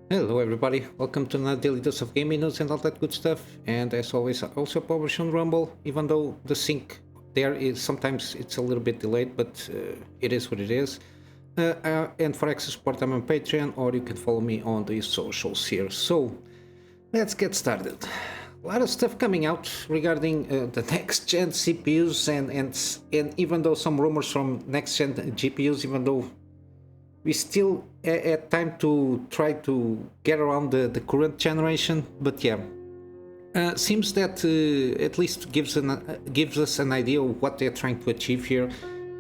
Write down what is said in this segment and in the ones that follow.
Hello everybody, welcome to another daily dose of gaming news and all that good stuff. And as always, I also publish on Rumble, even though the sync there is sometimes it's a little bit delayed, but it is what it is. And for extra support, I'm on Patreon, or you can follow me on the socials here. So let's get started. A lot of stuff coming out regarding the next gen CPUs, and even though some rumors from next gen GPUs, even though we still had time to try to get around the current generation, but yeah, seems that at least gives us an idea of what they're trying to achieve here.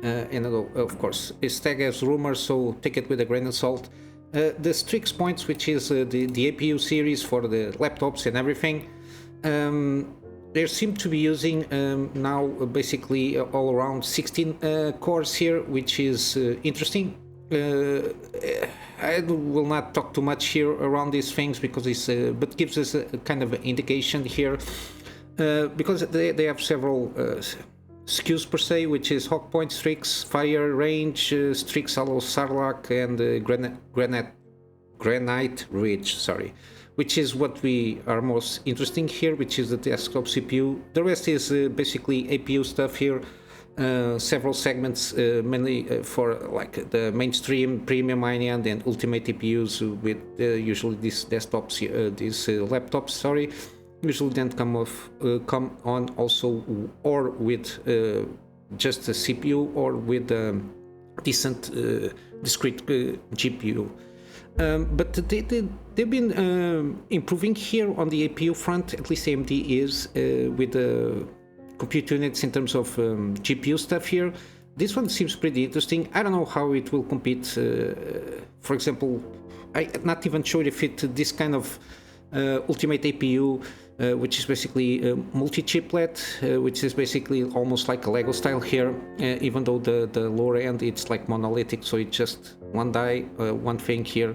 And of course, it's tagged as rumors, so take it with a grain of salt. The Strix Points, which is the APU series for the laptops and everything, they seem to be using now basically all around 16 cores here, which is interesting. I will not talk too much here around these things because it's but gives us a kind of indication here, because they have several SKUs per se, which is Hawk Point, Strix, Fire, Range, Strix, Hollow, Sarlacc, and Granite Ridge, sorry, which is what we are most interesting here, which is the desktop CPU. The rest is basically APU stuff here. Several segments, mainly for like the mainstream, premium high-end, and ultimate APUs with usually these desktops, these laptops. Sorry, usually then come on also or with just a CPU or with a decent discrete GPU. But they've been improving here on the APU front. At least AMD is with the compute units in terms of GPU stuff here. This one seems pretty interesting. I don't know how it will compete. For example, I'm not even sure if this kind of ultimate APU, which is basically multi-chiplet, which is basically almost like a Lego style here, even though the lower end it's like monolithic, so it's just one die, one thing here.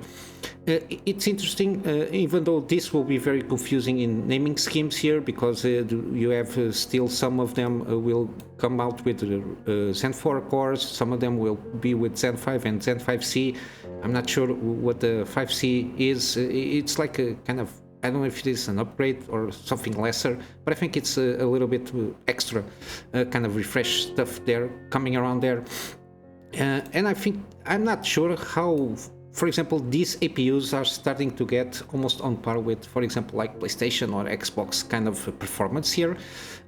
It's interesting, even though this will be very confusing in naming schemes here, because you have still some of them will come out with Zen 4 cores, some of them will be with Zen 5 and Zen 5C. I'm not sure what the 5C is. It's like a kind of, I don't know if it is an upgrade or something lesser, but I think it's a little bit extra kind of refresh stuff there coming around there. And I think, I'm not sure how, for example, these APUs are starting to get almost on par with, for example, like PlayStation or Xbox kind of performance here,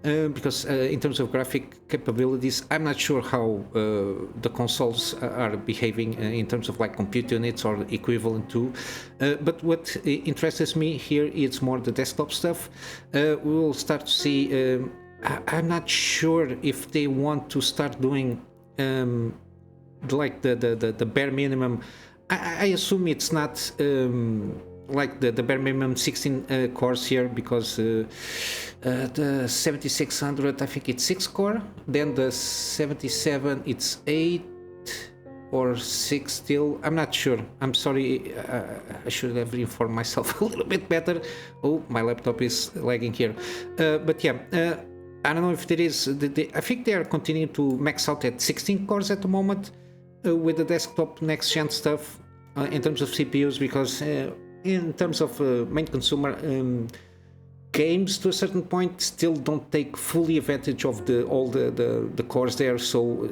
because in terms of graphic capabilities, I'm not sure how the consoles are behaving in terms of like compute units or equivalent to. But what interests me here is more the desktop stuff. We will start to see. I'm not sure if they want to start doing like the bare minimum. I assume it's not like the bare minimum 16 cores here, because the 7600, I think it's 6 core, then the 77 it's 8 or 6 still. I'm not sure. I'm sorry, I should have informed myself a little bit better. Oh, my laptop is lagging here. But yeah, I don't know if there is, I think they are continuing to max out at 16 cores at the moment. With the desktop next gen stuff in terms of CPUs, because in terms of main consumer games to a certain point still don't take fully advantage of all the cores there. So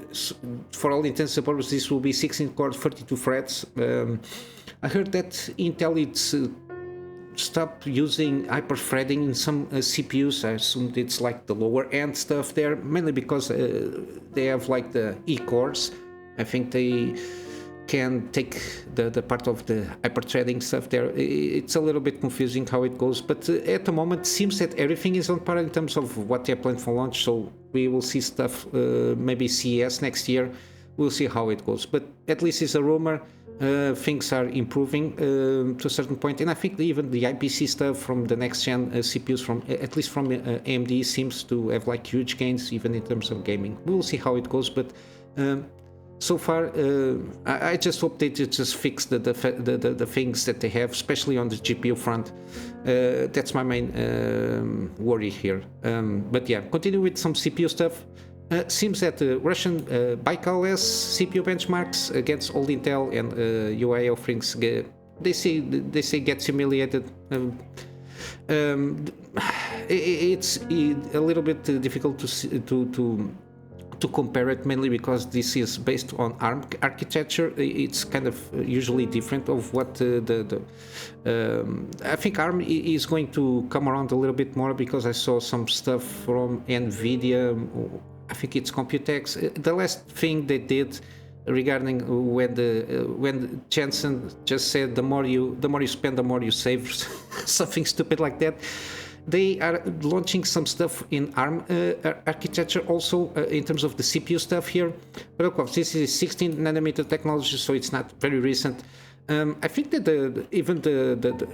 for all intents and purposes, this will be 16 cores, 32 threads. I heard that Intel it's stopped using hyper-threading in some CPUs. I assumed it's like the lower end stuff there, mainly because they have like the E-cores. I think they can take the part of the hyper-threading stuff there. It's a little bit confusing how it goes, but at the moment it seems that everything is on par in terms of what they're planning for launch, so we will see stuff, maybe CES next year. We'll see how it goes, but at least it's a rumor. Things are improving to a certain point, and I think even the IPC stuff from the next gen CPUs, from at least from AMD, seems to have like huge gains even in terms of gaming. We'll see how it goes, but so far, I just hope they just fix the things that they have, especially on the GPU front. That's my main worry here. But yeah, continue with some CPU stuff. Seems that the Russian Baikal-S CPU benchmarks against old Intel and UI offerings they say gets humiliated. Um, it's a little bit difficult to compare it, mainly because this is based on ARM architecture. It's kind of usually different of what I think ARM is going to come around a little bit more, because I saw some stuff from NVIDIA. I think it's Computex. The last thing they did regarding when Jensen just said the more you spend, the more you save, something stupid like that. They are launching some stuff in ARM architecture also, in terms of the CPU stuff here. But of course, this is 16 nanometer technology, so it's not very recent. I think that even the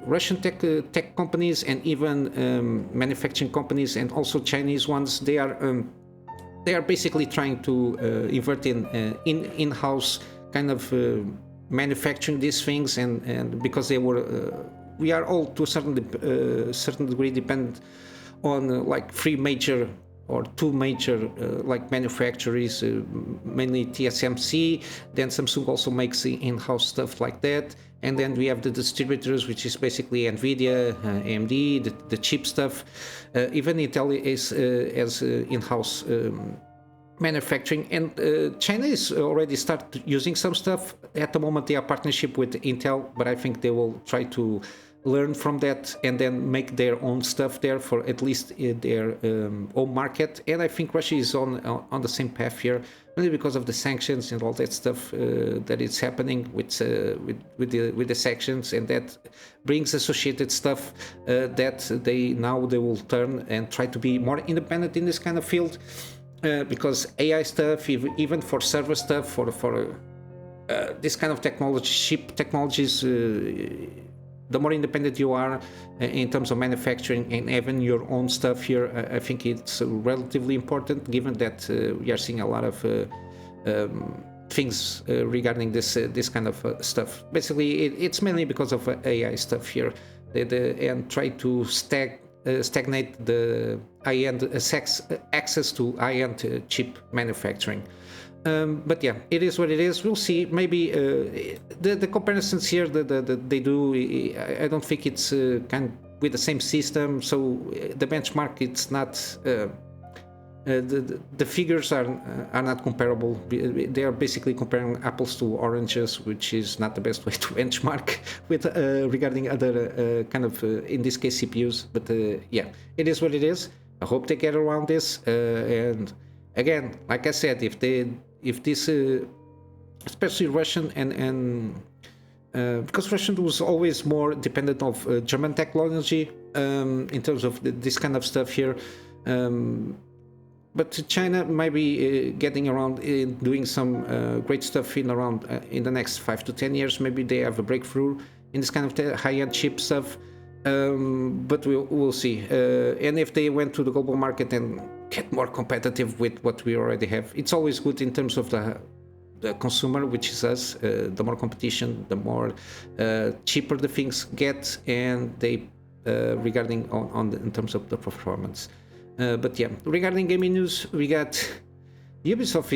Russian tech companies, and even manufacturing companies, and also Chinese ones, they are basically trying to invert in-house kind of manufacturing these things, and because they were we are all to a certain degree dependent on like three major or two major like manufacturers, mainly TSMC. Then Samsung also makes in-house stuff like that, and then we have the distributors, which is basically NVIDIA, AMD, the chip stuff. Even Intel has in-house manufacturing, and China is already started using some stuff. At the moment they are partnership with Intel, but I think they will try to learn from that and then make their own stuff there for at least their own market. And I think Russia is on the same path here, mainly because of the sanctions and all that stuff that is happening with the sanctions, and that brings associated stuff that they will turn and try to be more independent in this kind of field. Because AI stuff, even for server stuff, for this kind of technology, chip technologies, the more independent you are in terms of manufacturing and having your own stuff here, I think it's relatively important, given that we are seeing a lot of things regarding this kind of stuff. Basically, it's mainly because of AI stuff here, and try to stagnate the high-end access to high-end chip manufacturing. But yeah, it is what it is. We'll see. Maybe the comparisons here that they do, I don't think it's kind of with the same system. So the benchmark, it's not. The figures are not comparable. They are basically comparing apples to oranges, which is not the best way to benchmark with regarding other kind of in this case CPUs. But yeah, it is what it is. I hope they get around this. And again, like I said, if this especially Russian and because Russian was always more dependent of German technology in terms of this kind of stuff here. But China might be getting around in doing some great stuff in the next 5 to 10 years. Maybe they have a breakthrough in this kind of high-end chip stuff. But we'll see. And if they went to the global market and get more competitive with what we already have, it's always good in terms of the consumer, which is us. The more competition, the more cheaper the things get, and they regarding in terms of the performance. But yeah, regarding gaming news, we got Ubisoft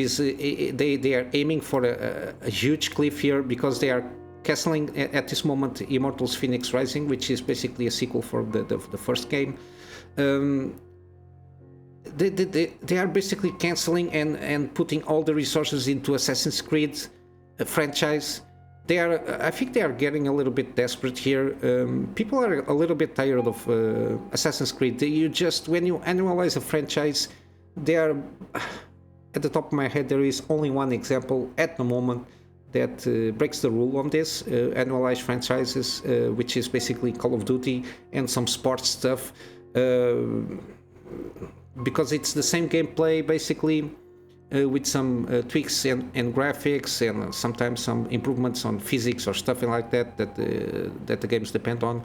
they are aiming for a huge cliff here, because they are castling at this moment Immortals Fenyx Rising, which is basically a sequel for the first game. They are basically canceling and putting all the resources into Assassin's Creed franchise. I think they are getting a little bit desperate here. People are a little bit tired of Assassin's Creed. When you annualize a franchise, they are, at the top of my head, there is only one example at the moment that breaks the rule on this, annualized franchises, which is basically Call of Duty and some sports stuff, because it's the same gameplay basically, with some tweaks and graphics, and sometimes some improvements on physics or stuff like that the games depend on.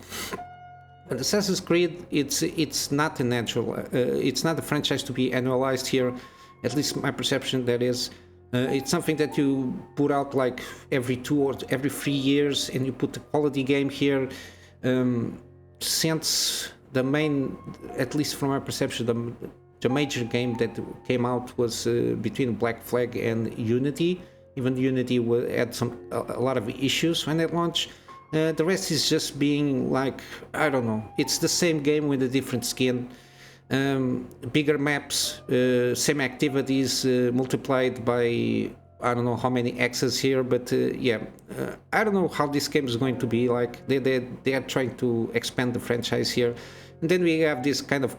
But Assassin's Creed, it's not a natural, it's not a franchise to be annualized here, at least my perception. That is, it's something that you put out like every 2 or every 3 years, and you put a quality game here. Since the main, at least from my perception, the major game that came out was between Black Flag and Unity, Even Unity had a lot of issues when it launched. The rest is just being like, I don't know, it's the same game with a different skin. Bigger maps, same activities multiplied by I don't know how many X's here, but I don't know how this game is going to be like. They are trying to expand the franchise here. And then we have this kind of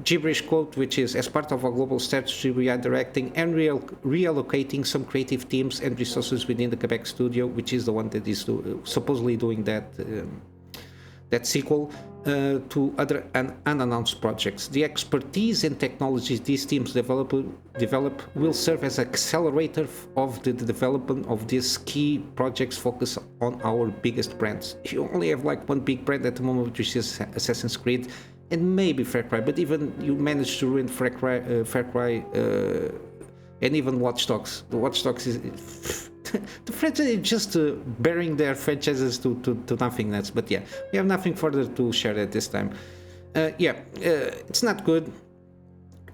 gibberish quote, which is, as part of our global strategy, we are directing and reallocating some creative teams and resources within the Quebec studio, which is the one that is supposedly doing that sequel, to other unannounced projects. The expertise and technologies these teams develop will serve as accelerator of the development of these key projects focused on our biggest brands. You only have like one big brand at the moment, which is Assassin's Creed and maybe Far Cry, but even you managed to ruin Far Cry and even Watch Dogs. The Watch Dogs is the franchise is just burying their franchises to nothingness. But yeah, we have nothing further to share at this time. It's not good.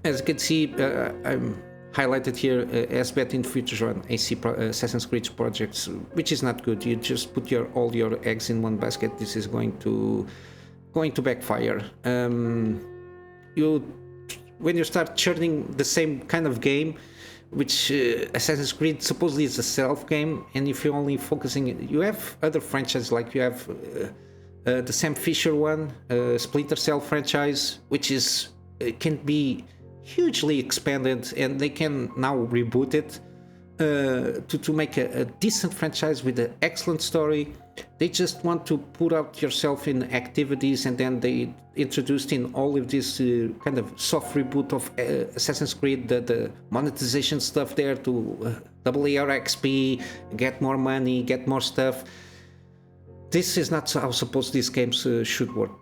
As you can see, I'm highlighted here as bet in future on Assassin's Creed projects, which is not good. You just put all your eggs in one basket. This is going to backfire. When you start churning the same kind of game, which Assassin's Creed supposedly is a stealth game, and if you're only focusing, you have other franchises like you have the Sam Fisher one, Splinter Cell franchise, which can be hugely expanded, and they can now reboot it to make a decent franchise with an excellent story. They just want to put out yourself in activities, and then they introduced in all of this kind of soft reboot of Assassin's Creed, the monetization stuff there to double your XP, get more money, get more stuff. This is not how supposed these games should work.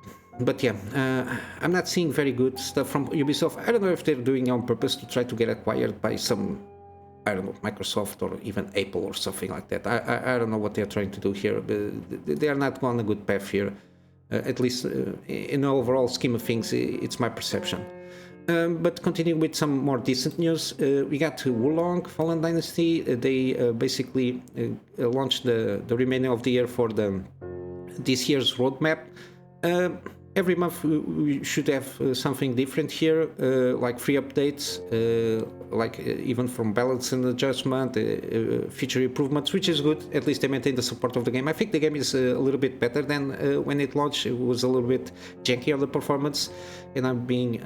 But yeah, I'm not seeing very good stuff from Ubisoft. I don't know if they're doing it on purpose to try to get acquired by some, I don't know, Microsoft or even Apple or something like that. I don't know what they're trying to do here, but they are not on a good path here. At least in the overall scheme of things, it's my perception. But continuing with some more decent news, we got Wulong Fallen Dynasty. They basically launched the remaining of the year for this year's roadmap. Every month we should have something different here, like free updates, like even from balance and adjustment, feature improvements, which is good. At least they maintain the support of the game. I think the game is a little bit better than when it launched. It was a little bit janky on the performance, and I'm being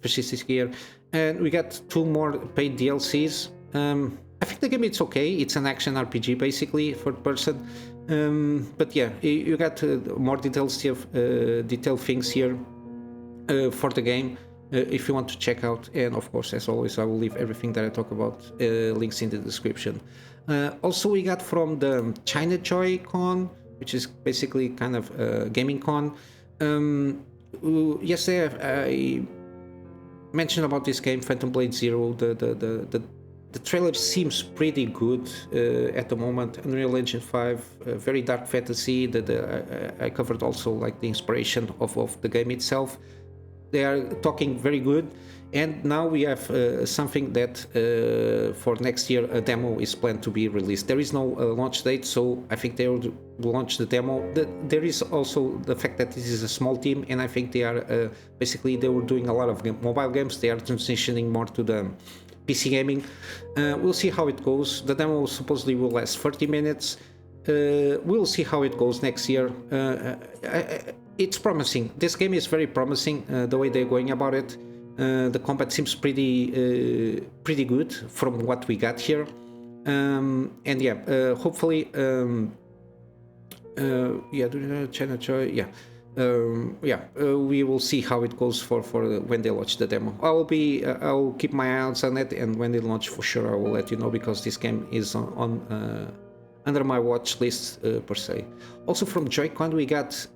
facetious here. And we got 2 more paid DLCs. I think the game is okay. It's an action RPG basically, third person. But yeah, you got more detailed things here for the game if you want to check out. And of course, as always, I will leave everything that I talk about links in the description. Also, we got from the China Joy Con, which is basically kind of a gaming con. Yesterday I mentioned about this game, Phantom Blade Zero. The trailer seems pretty good at the moment. Unreal Engine 5, very dark fantasy. I covered also like the inspiration of the game itself. They are talking very good, and now we have something that for next year a demo is planned to be released. There is no launch date, so I think they will launch the demo. There is also the fact that this is a small team, and I think they are basically they were doing a lot of mobile games. They are transitioning more to the PC gaming. We'll see how it goes. The demo supposedly will last 30 minutes. We'll see how it goes next year. It's promising. This game is very promising, the way they're going about it. The combat seems pretty good from what we got here. And yeah, hopefully, China Joy, yeah. We will see how it goes for when they launch the demo. I'll keep my eyes on it, and when they launch, for sure I will let you know, because this game is on under my watch list per se. Also from Joy-Con we got,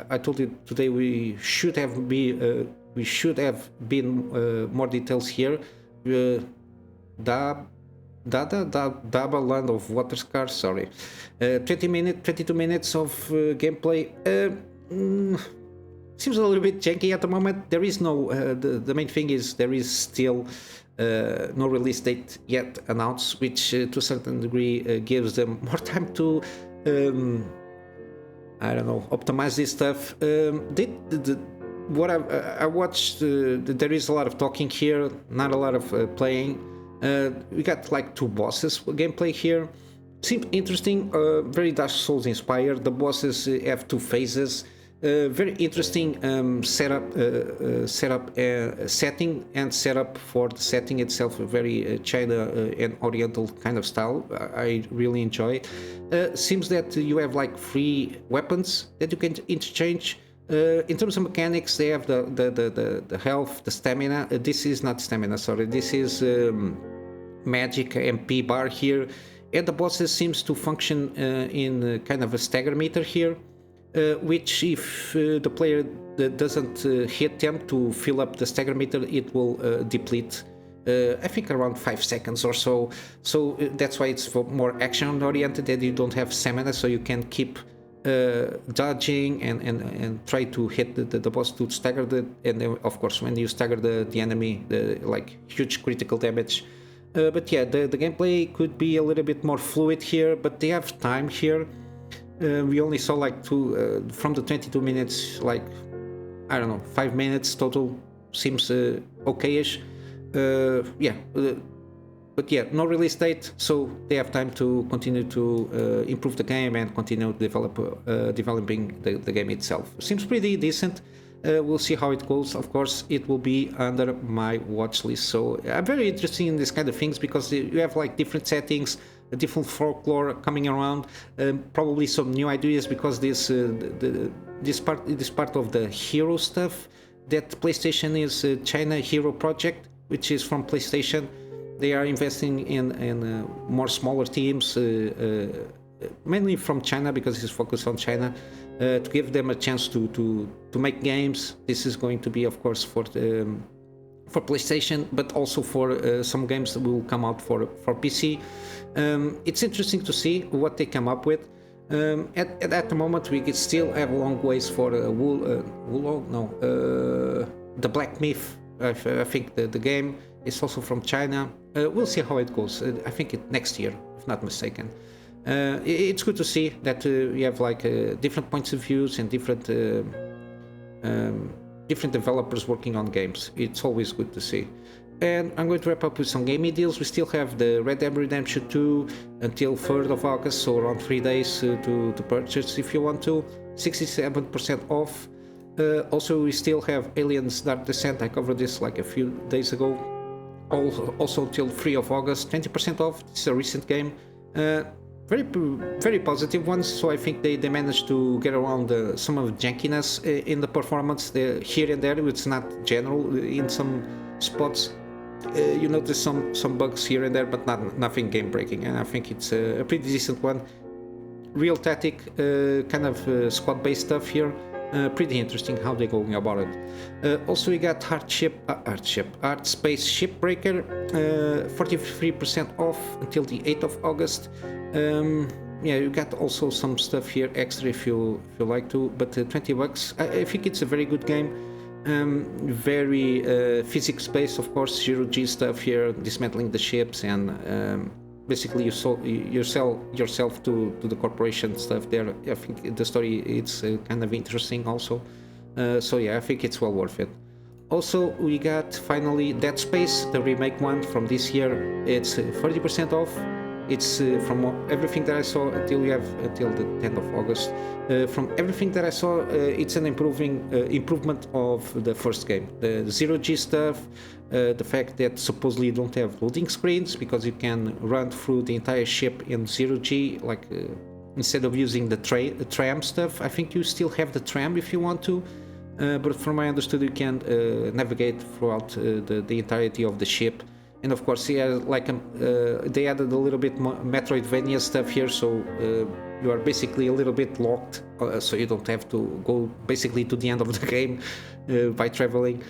I told you today we should have been more details here. Daba Land of Water Scars, sorry. 22 minutes of gameplay. Seems a little bit janky at the moment. There is no the main thing is there is still no release date yet announced, which to a certain degree gives them more time to I don't know, optimize this stuff. What I watched, there is a lot of talking here, not a lot of playing. We got like 2 bosses gameplay here. Seemed interesting, very Dark Souls inspired. The bosses have 2 phases. Very interesting setting and setup for the setting itself. A very China and Oriental kind of style. I really enjoy. Seems that you have like 3 weapons that you can interchange. In terms of mechanics, they have the health, the stamina. This is not stamina, sorry. This is magic MP bar here. And the bosses seems to function in kind of a stagger meter here, which if the player doesn't hit them to fill up the stagger meter, it will deplete, I think around 5 seconds or so. So that's why it's more action oriented, and you don't have stamina, so you can keep dodging and try to hit the boss to stagger and then of course when you stagger the enemy, like huge critical damage. But yeah, the gameplay could be a little bit more fluid here, but they have time here. We only saw like from the 22 minutes, like, I don't know, 5 minutes total. Seems okay-ish. But yeah, no release date, so they have time to continue to improve the game and continue developing the game itself. Seems pretty decent. We'll see how it goes. Of course, it will be under my watch list. So I'm very interested in these kind of things because you have like different settings, a different folklore coming around, probably some new ideas because this part of the hero stuff that PlayStation is China Hero Project, which is from PlayStation. They are investing in more smaller teams, mainly from China because it's focused on China, to give them a chance to make games. This is going to be, of course, for PlayStation, but also for some games that will come out for PC. It's interesting to see what they come up with. At the moment, we could still have a long ways for the Black Myth. I think the game is also from China. We'll see how it goes. I think next year, if not mistaken. It's good to see that we have like different points of views and different developers working on games. It's always good to see. And I'm going to wrap up with some gaming deals. We still have the Red Dead Redemption 2 until 3rd of August, so around 3 days to purchase if you want to. 67% off. Also, we still have Aliens Dark Descent. I covered this like a few days ago. Also till 3 of August, 20% off. This is a recent game. Very positive ones, so I think they managed to get around some of the jankiness in the performance here and there. It's not general in some spots. You notice some bugs here and there, but nothing game breaking, and I think it's a pretty decent one. Real tactic, kind of squad based stuff here. Pretty interesting how they're going about it. Also, we got Art Space Shipbreaker, 43% off until the 8th of August. Yeah, you got also some stuff here extra if you like to, but $20. I think it's a very good game. Very physics based, of course. Zero-G stuff here, dismantling the ships, and basically you sell yourself to the corporation stuff there. I think the story it's kind of interesting also. So yeah, I think it's well worth it. Also, we got finally Dead Space, the remake one from this year. It's 40% off. It's from everything that I saw until the 10th of August. From everything that I saw, it's an improvement of the first game. The zero-G stuff, the fact that supposedly you don't have loading screens because you can run through the entire ship in zero-G, like instead of using the tram stuff. I think you still have the tram if you want to, but from what I understood, you can navigate throughout the entirety of the ship. And of course, they added a little bit more Metroidvania stuff here, so you are basically a little bit locked, so you don't have to go basically to the end of the game by traveling.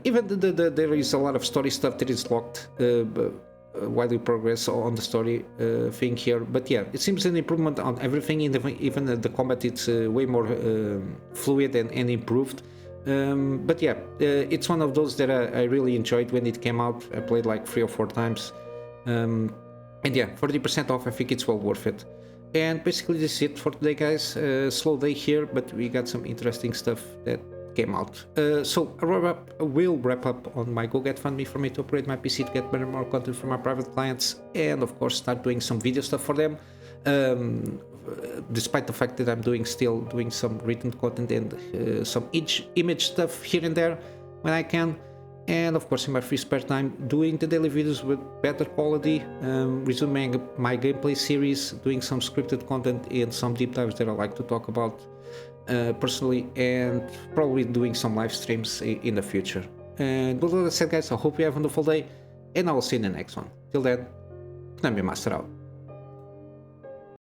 Even there is a lot of story stuff that is locked while you progress on the story thing here. But yeah, it seems an improvement on everything. Even the combat, it's way more fluid and improved. But yeah, it's one of those that I really enjoyed when it came out. I played like 3 or 4 times. And yeah, 40% off, I think it's well worth it. And basically this is it for today, guys. Slow day here, but we got some interesting stuff that came out. So we'll wrap up on my GoGetFundMe for me to upgrade my PC to get better, more content from my private clients, and of course start doing some video stuff for them. Despite the fact that I'm still doing some written content and some image stuff here and there when I can. And of course in my free spare time doing the daily videos with better quality, resuming my gameplay series, doing some scripted content and some deep dives that I like to talk about personally, and probably doing some live streams in the future. And with all that said, guys, I hope you have a wonderful day, and I will see you in the next one. Till then, Kunamy Master out.